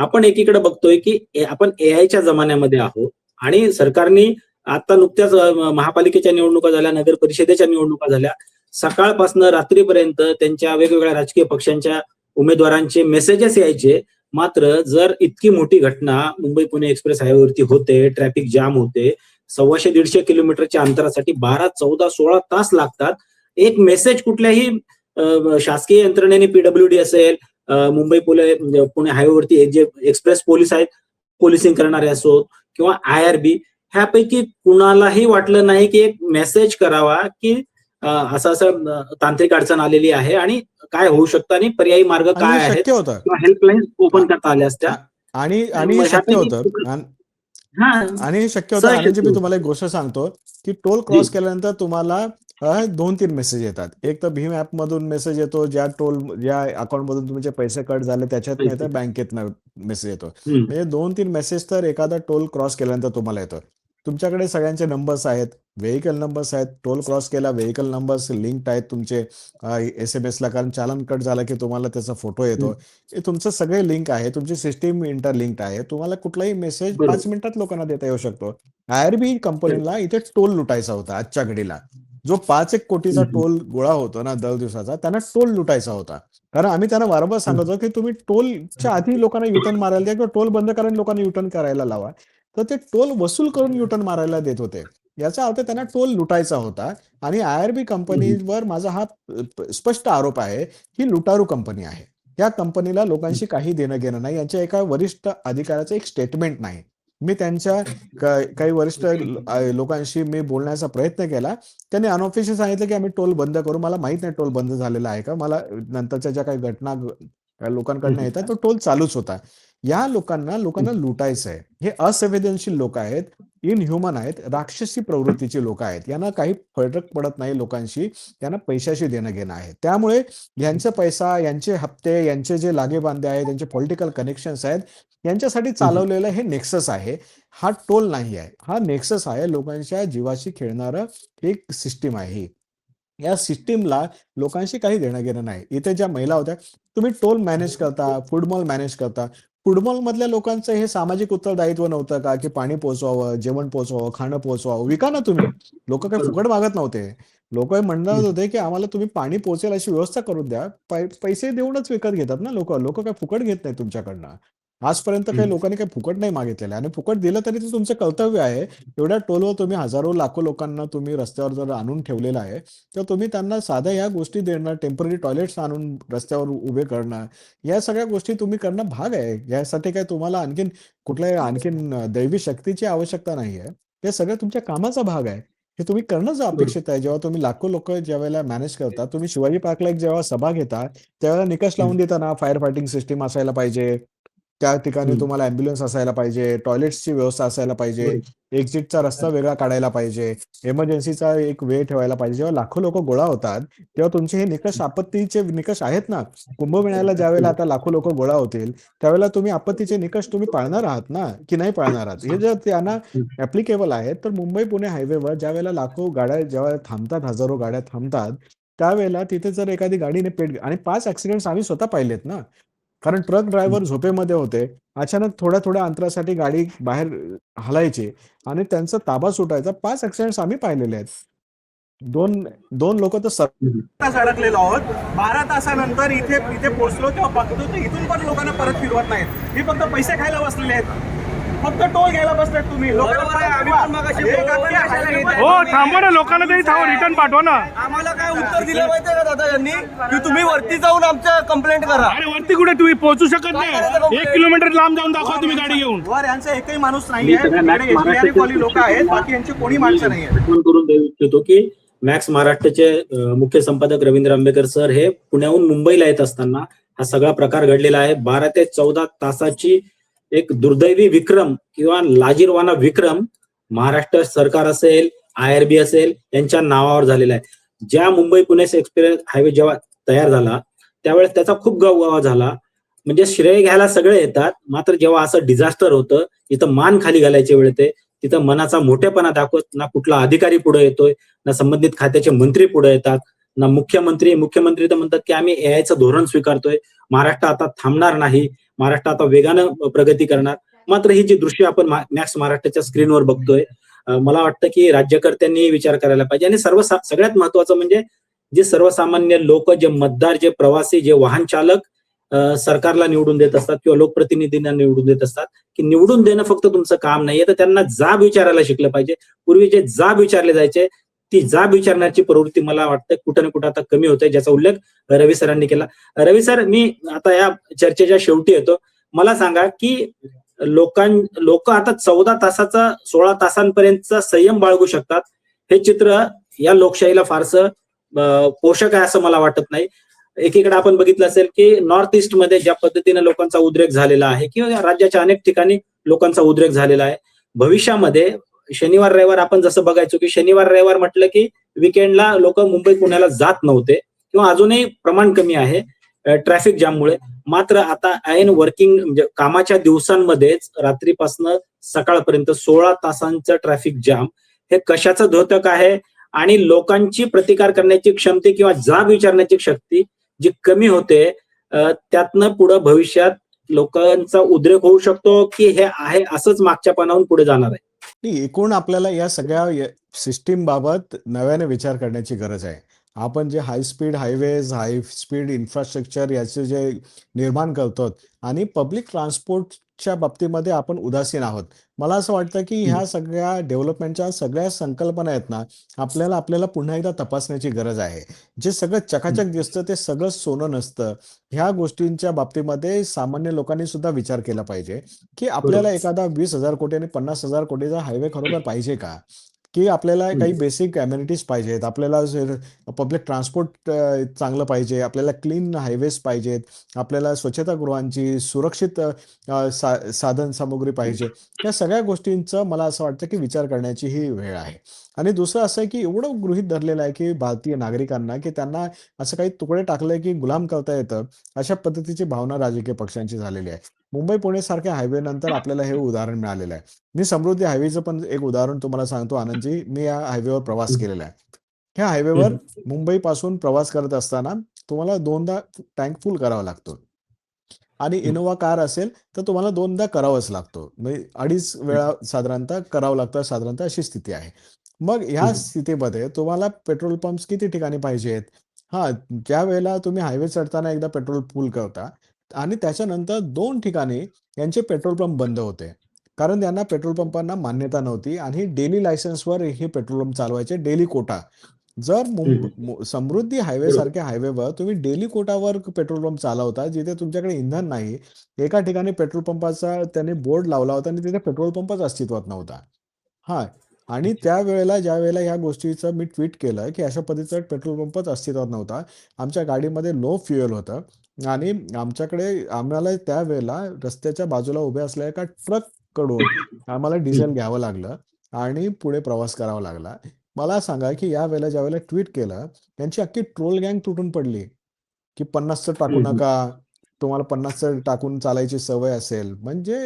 आपण एकीकडे बघतोय की आपण एआयच्या जमान्यामध्ये आहोत आणि सरकारने आता नुकत्याच महापालिकेच्या निवडणुका झाल्या, नगर परिषदेच्या निवडणुका झाल्या. सकाळपासून रात्रीपर्यंत त्यांच्या वेगवेगळ्या राजकीय पक्षांच्या उमेदवारांचे मेसेजेस यायचे. मात्र जर इतकी मोठी घटना मुंबई पुणे एक्सप्रेस हायवेवरती होते, ट्रॅफिक जाम होते, 150-150 किलोमीटरच्या अंतरासाठी 12, 14, 16 तास लागतात. एक मेसेज कुठल्याही शासकीय यंत्रणेने पीडब्ल्यूडी असेल, मुंबई पुणे हायवेवरती जे एक्सप्रेस पोलीस आहेत, पोलिसिंग करणारे असोत किंवा IRB, ह्यापैकी कुणालाही वाटलं नाही की एक मेसेज करावा की असं असं तांत्रिक अडचण आलेली आहे आणि काय होऊ शकतं आणि पर्यायी मार्ग काय आहेत किंवा हेल्पलाईन ओपन करता आल्या असत्या. आणि हे शक्य होतं. आणि हे शक्य होतं. आणि मी तुम्हाला एक गोष्ट सांगतो की टोल क्रॉस केल्यानंतर तुम्हाला 2-3 मेसेज येतात. एक तर भीम ऍप मधून मेसेज येतो, ज्या अकाउंट मधून तुमचे पैसे कट झाले त्याच्यात, नाही तर बँकेतनं मेसेज येतो. म्हणजे 2-3 मेसेज तर एखादा टोल क्रॉस केल्यानंतर तुम्हाला येतो. तुमच्याकडे सगळ्यांचे नंबर्स आहेत, व्हेकल नंबर्स आहेत. टोल क्रॉस केला, व्हेकल नंबर्स लिंक्ड आहेत तुमचे SMS ला, कारण चालन कट झालं की तुम्हाला त्याचा फोटो येतो. हे तुमचं सगळे लिंक आहे, तुमची सिस्टीम इंटरलिंक्ड आहे. तुम्हाला कुठलाही मेसेज 5 मिनिटात लोकांना देता येऊ शकतो. IRB कंपनीला इथे टोल लुटायचा होता आजच्या घडीला. जो 5-1 कोटीचा टोल गोळा होतो ना दर दिवसाचा, त्यांना टोल लुटायचा होता. कारण आम्ही त्यांना वारंवार सांगतो की तुम्ही टोलच्या आधी लोकांना युटर्न मारायला द्या किंवा टोल बंद करायला लोकांना युटर्न करायला लावा. तर ते टोल वसूल करून युटर्न मारायला देत होते. याचा अर्थ त्यांना टोल लुटायचा होता. आणि IRB कंपनीवर माझा हा स्पष्ट आरोप आहे की लुटारू कंपनी आहे. या कंपनीला लोकांशी काही देणं घेणं नाही. यांच्या एका वरिष्ठ अधिकाऱ्याचं एक स्टेटमेंट नाही. मी त्यांच्या काही वरिष्ठ लोकांशी मी बोलण्याचा प्रयत्न केला. त्यांनी अनऑफिशियल सांगितलं की आम्ही टोल बंद करू. मला माहित नाही टोल बंद झालेला आहे का. मला नंतरच्या ज्या काही घटना लोकांकडनं येतात तो टोल चालूच होता. या लोकांना लुटायचं आहे. हे असंवेदनशील लोक आहेत, इनह्युमन आहेत, राक्षसी प्रवृत्तीची लोक आहेत. यांना काही फरक पडत नाही लोकांशी, त्यांना पैशाशी देणं घेणं आहे. त्यामुळे यांचा पैसा, यांचे हप्ते, यांचे जे लागेबांधे आहेत, त्यांचे पॉलिटिकल कनेक्शन्स आहेत, यांच्यासाठी चालवलेलं हे नेक्सस आहे. हा टोल नाही आहे, हा नेक्सस आहे. लोकांच्या जीवाशी खेळणारं एक सिस्टीम आहे. या सिस्टीमला लोकांशी काही देणं घेणं नाही. इथे ज्या महिला होत्या, तुम्ही टोल मॅनेज करता, फूड मॉल मॅनेज करता. फूड मॉल मधल्या लोकांचं हे सामाजिक उत्तरदायित्व नव्हतं का की पाणी पोहोचवावं, जेवण पोहोचवावं, खाणं पोहोचवावं. विका ना तुम्ही. लोक काही फुकट मागत नव्हते. लोक म्हणत होते की आम्हाला तुम्ही पाणी पोहोचेल अशी व्यवस्था करून द्या. पैसे देऊनच विकत घेतात ना लोक काही फुकट घेत नाही तुमच्याकडनं. आजपर्यंत काही लोकांनी काही फुकट नाही मागितलेलं आणि फुकट दिलं तरी ते तुमचं कर्तव्य आहे. एवढ्या टोलवर तुम्ही हजारो लाखो लोकांना तुम्ही रस्त्यावर जर आणून ठेवलेलं आहे, तर तुम्ही त्यांना साध्या ह्या गोष्टी देणं, टेम्पररी टॉयलेट्स आणून रस्त्यावर उभे करणं, या सगळ्या गोष्टी तुम्ही करणं भाग आहे. यासाठी काय तुम्हाला आणखीन दैवी शक्तीची आवश्यकता नाही आहे. हे सगळं तुमच्या कामाचा भाग आहे. हे तुम्ही करणंच अपेक्षित आहे. जेव्हा तुम्ही लाखो लोक ज्यावेळेला मॅनेज करता, तुम्ही शिवाजी पार्कला एक जेव्हा सभा घेता, त्यावेळेला निकष लावून देताना फायर फायटिंग सिस्टीम असायला पाहिजे, त्या ठिकाणी तुम्हाला अँब्युलन्स असायला पाहिजे, टॉयलेट्सची व्यवस्था असायला पाहिजे, एक्झिटचा रस्ता वेगळा काढायला पाहिजे, इमर्जन्सीचा एक वेळ ठेवायला पाहिजे. जेव्हा लाखो लोक गोळा होतात तेव्हा तुमचे हे निकष, आपत्तीचे निकष आहेत ना. कुंभमेळ्याला ज्यावेळेला आता लाखो लोक गोळा होतील त्यावेळेला तुम्ही आपत्तीचे निकष तुम्ही पाळणार आहात ना की नाही पाळणार आहात, हे जर त्यांना ऍप्लिकेबल आहेत. तर मुंबई पुणे हायवेवर ज्यावेळेला लाखो गाड्या जेव्हा थांबतात, हजारो गाड्या थांबतात, त्यावेळेला तिथे जर एखादी गाडीने आणि 5 ऍक्सिडेंट्स आम्ही स्वतः पाहिलेत ना. कारण ट्रक ड्रायव्हर झोपेमध्ये होते, अचानक थोड्या अंतरासाठी गाडी बाहेर हलायची आणि त्यांचा ताबा सुटायचा. 5 ऍक्सिडेंट्स आम्ही पाहिलेले आहेत. दोन लोक तर अडकलेलो आहोत. 12 तासानंतर इथे पोहोचलो तेव्हा बघतो तर इथून पण लोकांना परत फिरवत नाहीत. मी फक्त पैसे खायला बसलेले आहेत, फक्त टोल घ्यायला बसलेत तुम्ही. हो थांबवा ना, लोकांना तरी रिटर्न पाठवा ना. आम्हाला काय उत्तर दिलं माहितीये का दादा यांनी, की तुम्ही वरती जाऊन आमच्या कंप्लेंट करा. अरे वरती कुठे तुम्ही पोहोचू शकत नाही. 1 किलोमीटर लांब जाऊन दाखवा तुम्ही गाडी घेऊन. वर यांचा एकही माणूस नाहीये. लोक आहेत, बाकी यांची कोणी माणसं नाहीये. करून देऊ इच्छितो की मॅक्स महाराष्ट्राचे मुख्य संपादक रवींद्र आंबेकर सर हे पुण्याहून मुंबईला येत असताना हा सगळा प्रकार घडलेला आहे. 12 ते 14 तासाची एक दुर्दैवी विक्रम किंवा लाजीरवाना विक्रम महाराष्ट्र सरकार असेल, IRB असेल, यांच्या नावावर झालेला आहे. ज्या मुंबई पुणे एक्सप्रेस हायवे जेव्हा तयार झाला त्यावेळेस त्याचा खूप गवगवा झाला. म्हणजे श्रेय घ्यायला सगळे येतात, मात्र जेव्हा असं डिझास्टर होतं, इथं मान खाली घालायची वेळ येते, तिथं मनाचा मोठेपणा दाखवत ना कुठला अधिकारी पुढे येतोय, ना संबंधित खात्याचे मंत्री पुढे येतात, ना मुख्यमंत्री तर म्हणतात की आम्ही AI चं धोरण स्वीकारतोय, महाराष्ट्र आता थांबणार नाही, महाराष्ट्र आता वेगानं प्रगती करणार. मात्र ही जी दृश्य आपण मॅक्स महाराष्ट्राच्या स्क्रीनवर बघतोय, मला वाटतं की राज्यकर्त्यांनी विचार करायला पाहिजे आणि सगळ्यात महत्वाचं म्हणजे जे सर्वसामान्य लोक, जे मतदार, जे प्रवासी, जे वाहन चालक सरकारला निवडून देत असतात किंवा लोकप्रतिनिधींना निवडून देत असतात, की निवडून देणं फक्त तुमचं काम नाहीये, तर त्यांना जाब विचारायला शिकलं पाहिजे. पूर्वी जे जाब विचारले जायचे, ती जाब विचारण्याची प्रवृत्ती मला वाटतं कुठं ना कुठं आता कमी होते, ज्याचा उल्लेख रवी सरांनी केला. रवी सर, मी आता या चर्चेच्या शेवटी येतो. मला सांगा की लोक आता 14 तासाचा 16 तासांपर्यंतचा संयम बाळगू शकतात. हे चित्र या लोकशाहीला फारसं पोषक आहे असं मला वाटत नाही. एकीकडे आपण बघितलं असेल की नॉर्थ ईस्ट मध्ये ज्या पद्धतीने लोकांचा उद्रेक झालेला आहे किंवा राज्याच्या अनेक ठिकाणी लोकांचा उद्रेक झालेला आहे, भविष्यामध्ये शनिवार रविवार आपण जसं बघायचो की शनिवार रविवार म्हटलं की विकेंडला लोक मुंबई पुण्याला जात नव्हते किंवा अजूनही प्रमाण कमी आहे ट्रॅफिक जाममुळे. मात्र आता ऐन वर्किंग म्हणजे कामाच्या दिवसांमध्येच रात्रीपासून सकाळपर्यंत 16 तासांचं ट्रॅफिक जाम हे कशाचं द्योतक आहे आणि लोकांची प्रतिकार करण्याची क्षमता किंवा जाब विचारण्याची शक्ती जी कमी होते, त्यातनं पुढे भविष्यात लोकांचा उद्रेक होऊ शकतो की हे आहे असंच मागच्या पानावरून पुढे जाणार आहे. एकूण आपल्याला या सगळ्या सिस्टीम बाबत नव्याने विचार करण्याची गरज आहे. आपण जे high speed highways, high speed infrastructure याचे जे निर्माण करतो आणि पब्लिक ट्रान्सपोर्टच्या बाबतीमध्ये आपण उदासीन आहोत. मला असं वाटतं की ह्या सगळ्या डेव्हलपमेंटच्या सगळ्या संकल्पना आहेत ना, आपल्याला पुन्हा एकदा तपासण्याची गरज आहे. जे सगळं चकाचक दिसतं ते सगळं सोनं नसतं. ह्या गोष्टींच्या बाबतीमध्ये सामान्य लोकांनी सुद्धा विचार केला पाहिजे की आपल्याला एखादा 20,000 कोटी आणि 50,000 कोटीचा हायवे खरोखर पाहिजे का? की आपल्याला काही बेसिक अमेनिटीज पाहिजेत, आपल्याला पब्लिक ट्रान्सपोर्ट चांगलं पाहिजे, आपल्याला क्लीन हायवेज पाहिजेत, आपल्याला स्वच्छतागृहांची सुरक्षित साधन सामुग्री पाहिजे. या सगळ्या गोष्टींचं मला असं वाटतं की विचार करण्याची ही वेळ आहे. आणि दुसरं असं आहे की एवढं गृहीत धरलेलं आहे की भारतीय नागरिकांना की त्यांना असं काही तुकडे टाकले की गुलाम करता येतं, अशा पद्धतीची भावना राजकीय पक्षांची झालेली आहे. मुंबई पुणे सारख्या हायवे नंतर आपल्याला हे उदाहरण मिळालेलं आहे. मी समृद्धी हायवेचं पण एक उदाहरण तुम्हाला सांगतो आनंदजी. मी या हायवेवर प्रवास केलेला आहे. ह्या हायवेवर मुंबई पासून प्रवास करत असताना तुम्हाला 2दा टँक फुल करावा लागतो आणि इनोव्हा कार असेल तर तुम्हाला 2दा करावंच लागतो. म्हणजे 2.5 वेळा साधारणतः करावं लागतं, साधारणतः अशी स्थिती आहे. मग ह्या स्थितीमध्ये तुम्हाला पेट्रोल पंप्स किती ठिकाणी पाहिजेत? ज्या वेळेला तुम्ही हायवे चढताना एकदा पेट्रोल फुल करता आणि त्याच्यानंतर 2 ठिकाणी यांचे पेट्रोल पंप बंद होते. कारण त्यांना पेट्रोल पंपांना मान्यता नव्हती आणि डेली लायसन्सवर हे पेट्रोल पंप चालवायचे, डेली कोटा. जर समृद्धी हायवे सारख्या हायवेवर तुम्ही डेली कोटावर पेट्रोल पंप चालवता, जिथे तुमच्याकडे इंधन नाही. एका ठिकाणी पेट्रोल पंपाचा त्याने बोर्ड लावला होता आणि तिथे पेट्रोल पंपच अस्तित्वात नव्हता. आणि त्यावेळेला ज्यावेळेला ह्या गोष्टीचं मी ट्विट केलं की अशा पद्धतीचा पेट्रोल पंपच अस्तित्वात नव्हता. आमच्या गाडीमध्ये लो फ्युएल होतं आणि आम्हाला त्यावेळेला रस्त्याच्या बाजूला उभे असलेल्या एका ट्रककडून आम्हाला डिझेल घ्यावं लागलं आणि पुढे प्रवास करावा लागला. मला सांगा की यावेळेला ज्यावेळेला ट्विट केलं, त्यांची अख्खी ट्रोल गँग तुटून पडली की 50चं टाकू नका, तुम्हाला 50चं टाकून चालायची सवय असेल. म्हणजे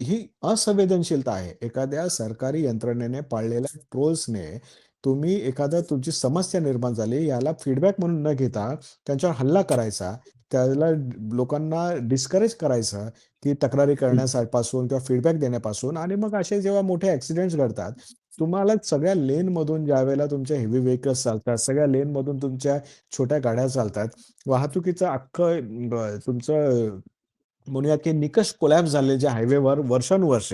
ही असंवेदनशीलता आहे. एखाद्या सरकारी यंत्रणेने पाळलेल्या ट्रोल्सने तुमची समस्या निर्माण झाली याला फीडबॅक म्हणून न घेता त्यांच्यावर हल्ला करायचा, त्याला लोकांना डिस्करेज करायचं की तक्रारी करण्यापासून किंवा फीडबॅक देण्यापासून. आणि मग असे जेव्हा मोठे ऍक्सिडेंट्स घडतात, तुम्हाला सगळ्या लेनमधून ज्यावेळेला तुमच्या हेवी व्हेकल्स चालतात, सगळ्या लेनमधून तुमच्या छोट्या गाड्या चालतात, वाहतुकीचं अख्खं तुमचं म्हणूया की निकष कोलॅप्स झाले जे हायवेवर वर्षानुवर्ष.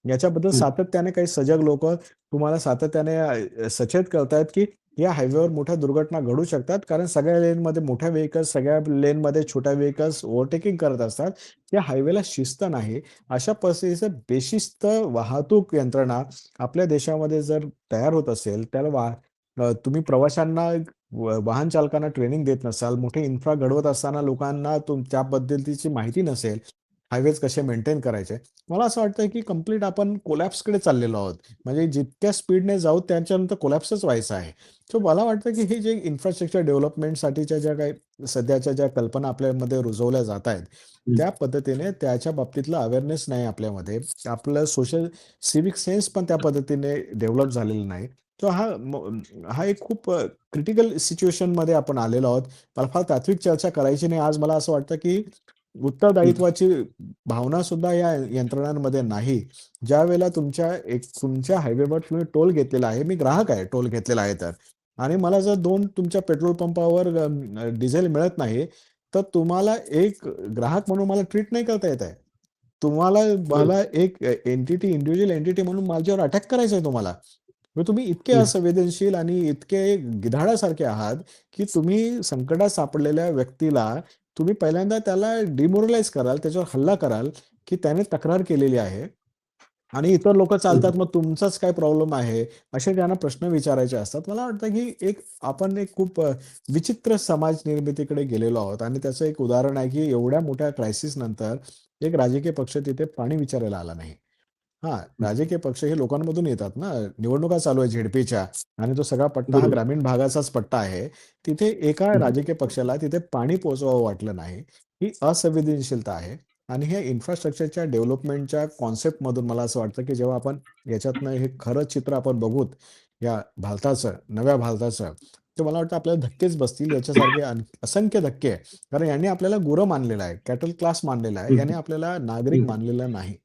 याच्याबद्दल सातत्याने काही सजग लोक तुम्हाला सातत्याने सचेत करतायत की या हायवेवर मोठ्या दुर्घटना घडू शकतात, कारण सगळ्या लेनमध्ये मोठ्या व्हेकल्स, सगळ्या लेनमध्ये छोट्या व्हेकल्स ओव्हरटेकिंग करत असतात. या हायवेला शिस्त नाही. अशा परिस्थितीचं बेशिस्त वाहतूक यंत्रणा आपल्या देशामध्ये जर तयार होत असेल, त्याला तुम्ही प्रवाशांना वाहन चालकांना ट्रेनिंग देत नसाल, मोठे इन्फ्रा घडवत असताना लोकांना त्या पद्धतीची माहिती नसेल, हायवेज कसे मेंटेन करायचे. मला असं वाटतं की कंप्लीट आपण कोलॅप्सकडे चाललेलो आहोत. म्हणजे जितक्या स्पीडने जाऊ त्याच्यानंतर कोलॅप्सच व्हायचं आहे. सो मला वाटतं की हे जे इन्फ्रास्ट्रक्चर डेव्हलपमेंटसाठीच्या ज्या काही सध्याच्या ज्या कल्पना आपल्यामध्ये रुजवल्या जात आहेत, त्या पद्धतीने त्याच्या बाबतीतला अवेअरनेस नाही आपल्यामध्ये. आपलं सोशल सिव्हिक सेन्स पण त्या पद्धतीने डेव्हलप झालेलं नाही. तर हा एक खूप क्रिटिकल सिच्युएशनमध्ये आपण आलेलो आहोत. मला फार तात्विक चर्चा करायची नाही आज. मला असं वाटतं की उत्तरदायित्वाची भावना सुद्धा या यंत्रणांमध्ये नाही. ज्यावेळेला तुमच्या हायवेवर तुम्ही टोल घेतलेला आहे, मी ग्राहक आहे टोल घेतलेला आहे तर, आणि मला जर 2 तुमच्या पेट्रोल पंपावर डिझेल मिळत नाही, तर तुम्हाला एक ग्राहक म्हणून मला ट्रीट नाही करता येत आहे. मला एक इंडिव्हिज्युअल एंटिटी म्हणून माझ्यावर अटॅक करायचा आहे तुम्हाला. मग तुम्ही इतके असंवेदनशील आणि इतके गिधाडासारखे आहात, की तुम्ही संकटात सापडलेल्या व्यक्तीला तुम्ही पहिल्यांदा त्याला डिमोरलाइज कराल, त्याच्यावर हल्ला कराल, की त्याने तक्रार केलेली आहे आणि इतर लोकं चालतात, मग तुमचाच काय प्रॉब्लेम आहे? असे त्यांना प्रश्न विचारायचे असतात. मला वाटतं, की आपण एक खूप विचित्र समाज निर्मितीकडे गेलेलो आहोत आणि त्याचं एक उदाहरण आहे, की एवढ्या मोठ्या क्रायसिस नंतर एक राजकीय पक्ष तिथे पाणी विचारायला आला नाही. हां, राजकीय पक्ष हे लोकांमधून येतात ना. निवडणुका चालू आहे झेडपीच्या आणि तो सगळा पट्टा हा ग्रामीण भागाचाच पट्टा आहे. तिथे एका राजकीय पक्षाला तिथे पाणी पोहोचवावं वाटलं नाही. ही असंवेदनशीलता आहे आणि हे इन्फ्रास्ट्रक्चरच्या डेव्हलपमेंटच्या कॉन्सेप्टमधून मला असं वाटतं, की जेव्हा आपण याच्यातनं हे खरं चित्र आपण बघूत या भारताचं, नव्या भारताचं, तर मला वाटतं आपल्याला धक्केच बसतील. याच्यासारखे असंख्य धक्के आहे. कारण यांनी आपल्याला गुरं मानलेलं आहे, कॅटल क्लास मानलेला आहे. याने आपल्याला नागरिक मानलेला नाही.